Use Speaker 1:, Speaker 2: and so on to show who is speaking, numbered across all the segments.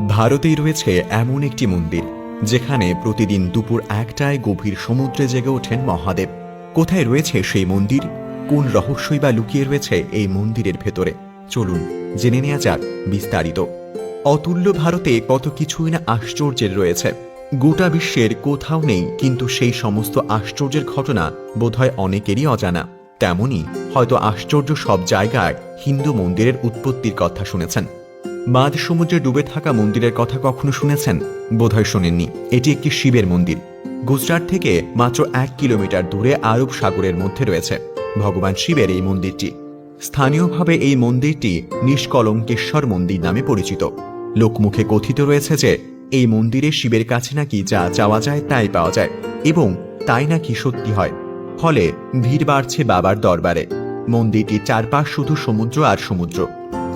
Speaker 1: ভারতেই রয়েছে এমন একটি মন্দির যেখানে প্রতিদিন দুপুর 1টায় গভীর সমুদ্রে জেগে ওঠেন মহাদেব। কোথায় রয়েছে সেই মন্দির, কোন রহস্যই বা লুকিয়ে রয়েছে এই মন্দিরের ভেতরে, চলুন জেনে নেওয়া যাক বিস্তারিত। অতুল্য ভারতে কত কিছুই না আশ্চর্যের রয়েছে, গোটা বিশ্বের কোথাও নেই কিন্তু সেই সমস্ত আশ্চর্যের ঘটনা বোধহয় অনেকেরই অজানা। তেমনি হয়তো আশ্চর্য সব জায়গায় হিন্দু মন্দিরের উৎপত্তির কথা শুনেছেন। মাঝ সমুদ্রে ডুবে থাকা মন্দিরের কথা কখনো শুনেছেন? বোধহয় শোনেননি। এটি একটি শিবের মন্দির। গুজরাট থেকে মাত্র 1 কিলোমিটার দূরে আরব সাগরের মধ্যে রয়েছে ভগবান শিবের এই মন্দিরটি। স্থানীয়ভাবে এই মন্দিরটি নিষ্কলঙ্কেশ্বর মন্দির নামে পরিচিত। লোকমুখে কথিত রয়েছে যে এই মন্দিরে শিবের কাছে নাকি যা চাওয়া যায় তাই পাওয়া যায় এবং তাই নাকি সত্যি হয়। ফলে ভিড় বাড়ছে বাবার দরবারে। মন্দিরটির চারপাশ শুধু সমুদ্র আর সমুদ্র।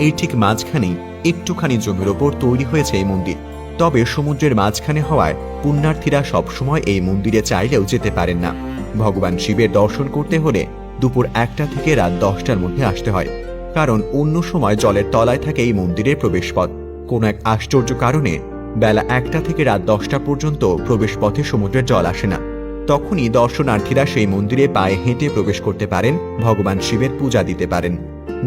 Speaker 1: এই ঠিক মাঝখানেই একটুখানি জমির ওপর তৈরি হয়েছে এই মন্দির। তবে সমুদ্রের মাঝখানে হওয়ায় পুণ্যার্থীরা সবসময় এই মন্দিরে চাইলেও যেতে পারেন না। ভগবান শিবের দর্শন করতে হলে দুপুর 1টা থেকে রাত 10টার মধ্যে আসতে হয়, কারণ অন্য সময় জলের তলায় থাকে এই মন্দিরের প্রবেশপথ। কোনো এক আশ্চর্য কারণে বেলা 1টা থেকে রাত 10টা পর্যন্ত প্রবেশপথে সমুদ্রের জল আসে না। তখনই দর্শনার্থীরা সেই মন্দিরে পায়ে হেঁটে প্রবেশ করতে পারেন, ভগবান শিবের পূজা দিতে পারেন।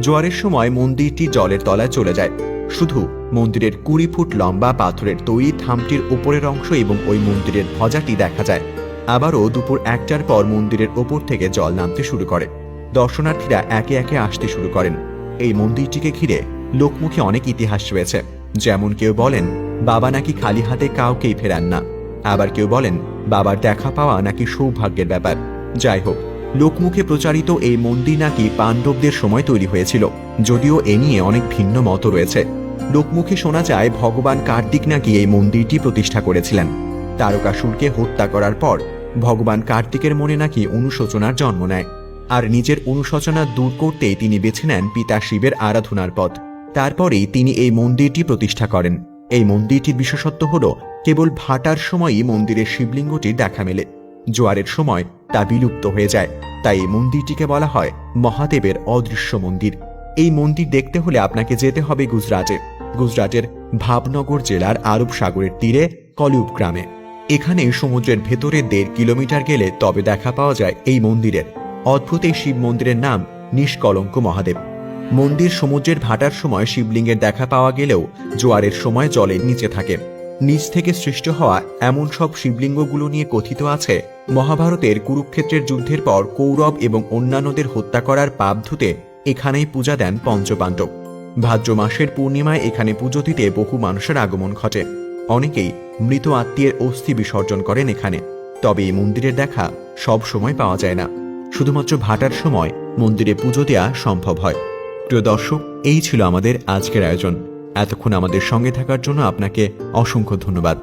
Speaker 1: জোয়ারের সময় মন্দিরটি জলের তলায় চলে যায়। শুধু মন্দিরের 20 ফুট লম্বা পাথরের তৈরি থামটির উপরের অংশ এবং ওই মন্দিরের ধ্বজাটি দেখা যায়। আবারও দুপুর 1টার পর মন্দিরের ওপর থেকে জল নামতে শুরু করে। দর্শনার্থীরা একে একে আসতে শুরু করেন। এই মন্দিরটিকে ঘিরে লোকমুখে অনেক ইতিহাস রয়েছে। যেমন কেউ বলেন বাবা নাকি খালি হাতে কাউকেই ফেরান না, আবার কেউ বলেন বাবার দেখা পাওয়া নাকি সৌভাগ্যের ব্যাপার। যাই হোক, লোকমুখে প্রচারিত এই মন্দির নাকি পাণ্ডবদের সময় তৈরি হয়েছিল, যদিও এ নিয়ে অনেক ভিন্ন মত রয়েছে। লোকমুখে শোনা যায় ভগবান কার্তিক নাকি এই মন্দিরটি প্রতিষ্ঠা করেছিলেন। তারকাসুরকে হত্যা করার পর ভগবান কার্তিকের মনে নাকি অনুশোচনার জন্ম নেয়, আর নিজের অনুশোচনা দূর করতেই তিনি বেছে নেন পিতা শিবের আরাধনার পথ। তারপরেই তিনি এই মন্দিরটি প্রতিষ্ঠা করেন। এই মন্দিরটির বিশেষত্ব হল কেবল ভাটার সময়ই মন্দিরের শিবলিঙ্গটির দেখা মেলে, জোয়ারের সময় তা বিলুপ্ত হয়ে যায়। তাই এই মন্দিরটিকে বলা হয় মহাদেবের অদৃশ্য মন্দির। এই মন্দির দেখতে হলে আপনাকে যেতে হবে গুজরাটে। গুজরাটের ভাবনগর জেলার আরব সাগরের তীরে কলিউব গ্রামে। এখানে সমুদ্রের ভেতরে 1.5 কিলোমিটার গেলে তবে দেখা পাওয়া যায় এই মন্দিরের। অদ্ভুত এই শিব মন্দিরের নাম নিষ্কলঙ্ক মহাদেব। মন্দির সমুদ্রের ভাটার সময় শিবলিঙ্গের দেখা পাওয়া গেলেও জোয়ারের সময় জলের নিচে থাকে। নিচ থেকে সৃষ্ট হওয়া এমন সব শিবলিঙ্গগুলো নিয়ে কথিত আছে মহাভারতের কুরুক্ষেত্রের যুদ্ধের পর কৌরব এবং অন্যান্যদের হত্যা করার পাপ ধুতে এখানেই পূজা দেন পঞ্চপাণ্ডব। ভাদ্র মাসের পূর্ণিমায় এখানে পুজো দিতে বহু মানুষের আগমন ঘটে। অনেকেই মৃত আত্মীয়ের অস্থি বিসর্জন করেন এখানে। তবে এই মন্দিরের দেখা সব সময় পাওয়া যায় না, শুধুমাত্র ভাটার সময় মন্দিরে পুজো দেওয়া সম্ভব হয়। প্রিয় দর্শক, এই ছিল আমাদের আজকের আয়োজন। এতক্ষণ আমাদের সঙ্গে থাকার জন্য আপনাকে অসংখ্য ধন্যবাদ।